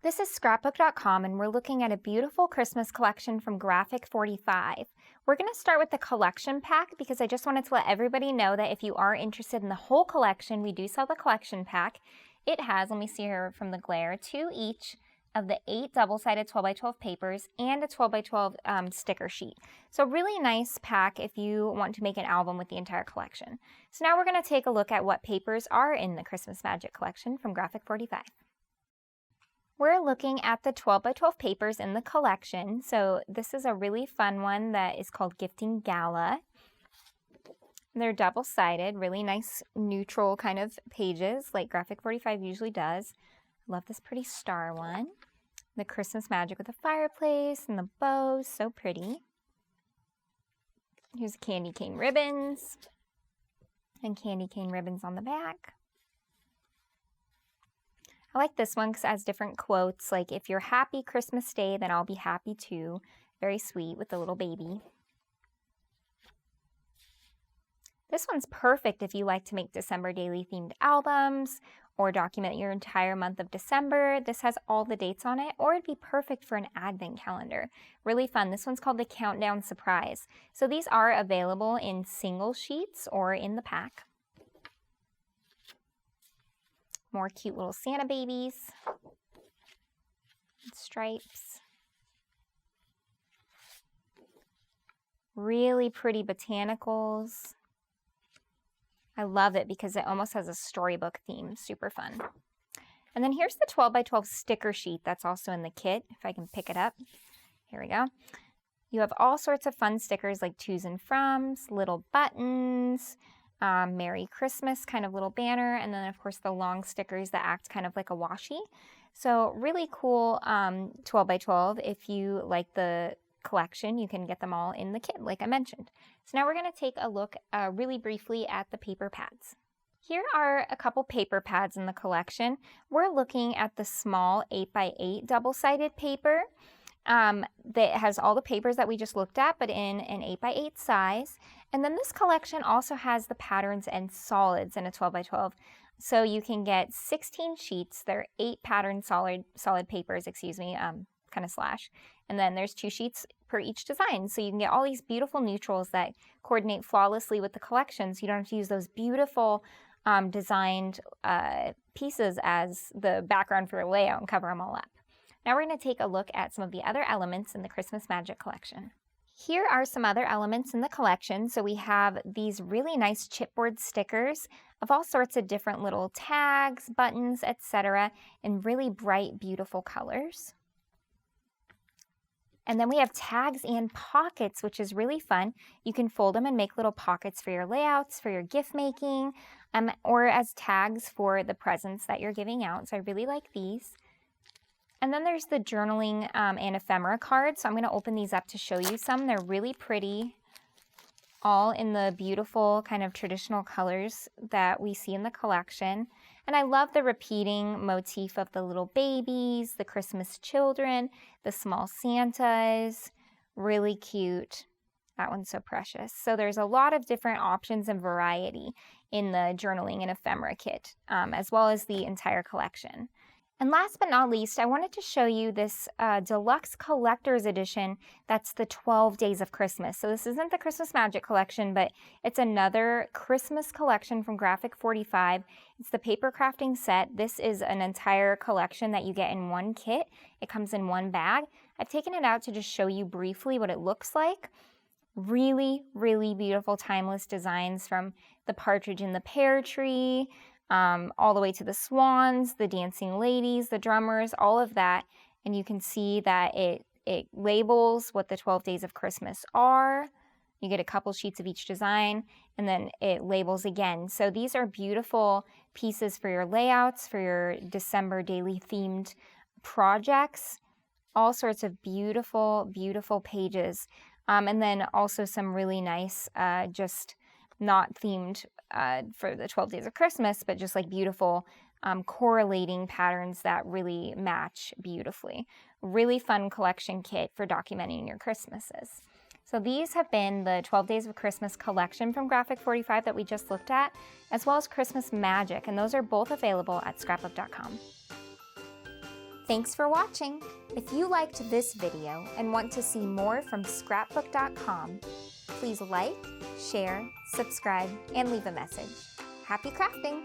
This is Scrapbook.com, and we're looking at a beautiful Christmas collection from Graphic 45. We're going to start with the collection pack because I just wanted to let everybody know that if you are interested in the whole collection, we do sell the collection pack. It has, let me see here from the glare, 2 each of the 8 double-sided 12x12 papers and a 12x12 sticker sheet. So really nice pack if you want to make an album with the entire collection. So now we're going to take a look at what papers are in the Christmas Magic collection from Graphic 45. We're looking at the 12x12 papers in the collection. So this is a really fun one that is called Gifting Gala. They're double-sided, really nice neutral kind of pages like Graphic 45 usually does. Love this pretty star one. The Christmas Magic with the fireplace and the bows, so pretty. Here's candy cane ribbons and candy cane ribbons on the back. I like this one because it has different quotes, like, if you're happy Christmas Day, then I'll be happy too. Very sweet with the little baby. This one's perfect if you like to make December daily themed albums or document your entire month of December. This has all the dates on it, or it'd be perfect for an advent calendar. Really fun. This one's called the Countdown Surprise. So these are available in single sheets or in the pack. More cute little Santa babies, stripes. Really pretty botanicals. I love it because it almost has a storybook theme, super fun. And then here's the 12x12 sticker sheet that's also in the kit, if I can pick it up. Here we go. You have all sorts of fun stickers like tos and froms, little buttons, Merry Christmas kind of little banner, and then of course the long stickers that act kind of like a washi. So really cool 12x12. If you like the collection, you can get them all in the kit like I mentioned. So now we're going to take a look really briefly at the paper pads. Here are a couple paper pads in the collection. We're looking at the small 8x8 double-sided paper that has all the papers that we just looked at, but in an 8x8 size. And then this collection also has the patterns and solids in a 12x12. So you can get 16 sheets. They're 8 pattern solid papers, kind of slash. And then there's 2 sheets per each design. So you can get all these beautiful neutrals that coordinate flawlessly with the collection. So you don't have to use those beautiful designed pieces as the background for your layout and cover them all up. Now we're going to take a look at some of the other elements in the Christmas Magic collection. Here are some other elements in the collection. So we have these really nice chipboard stickers of all sorts of different little tags, buttons, etc. in really bright, beautiful colors. And then we have tags and pockets, which is really fun. You can fold them and make little pockets for your layouts, for your gift making, or as tags for the presents that you're giving out. So I really like these. And then there's the journaling and ephemera cards. So I'm going to open these up to show you some. They're really pretty, all in the beautiful kind of traditional colors that we see in the collection. And I love the repeating motif of the little babies, the Christmas children, the small Santas. Really cute. That one's so precious. So there's a lot of different options and variety in the journaling and ephemera kit, as well as the entire collection. And last but not least, I wanted to show you this deluxe collector's edition that's the 12 Days of Christmas. So this isn't the Christmas Magic collection, but it's another Christmas collection from Graphic 45. It's the paper crafting set. This is an entire collection that you get in one kit. It comes in one bag. I've taken it out to just show you briefly what it looks like. Really, really beautiful timeless designs from the partridge in the pear tree, all the way to the swans, the dancing ladies, the drummers, all of that. And you can see that it labels what the 12 days of Christmas are. You get a couple sheets of each design, and then it labels again. So these are beautiful pieces for your layouts, for your December daily themed projects. All sorts of beautiful, beautiful pages. And then also some really nice, just not themed for the 12 days of Christmas, but just like beautiful correlating patterns that really match beautifully. Really fun collection kit for documenting your Christmases. So these have been the 12 Days of Christmas collection from Graphic 45 that we just looked at, as well as Christmas Magic, and those are both available at Scrapbook.com. Thanks for watching! If you liked this video and want to see more from Scrapbook.com, please like, share, subscribe, and leave a message. Happy crafting!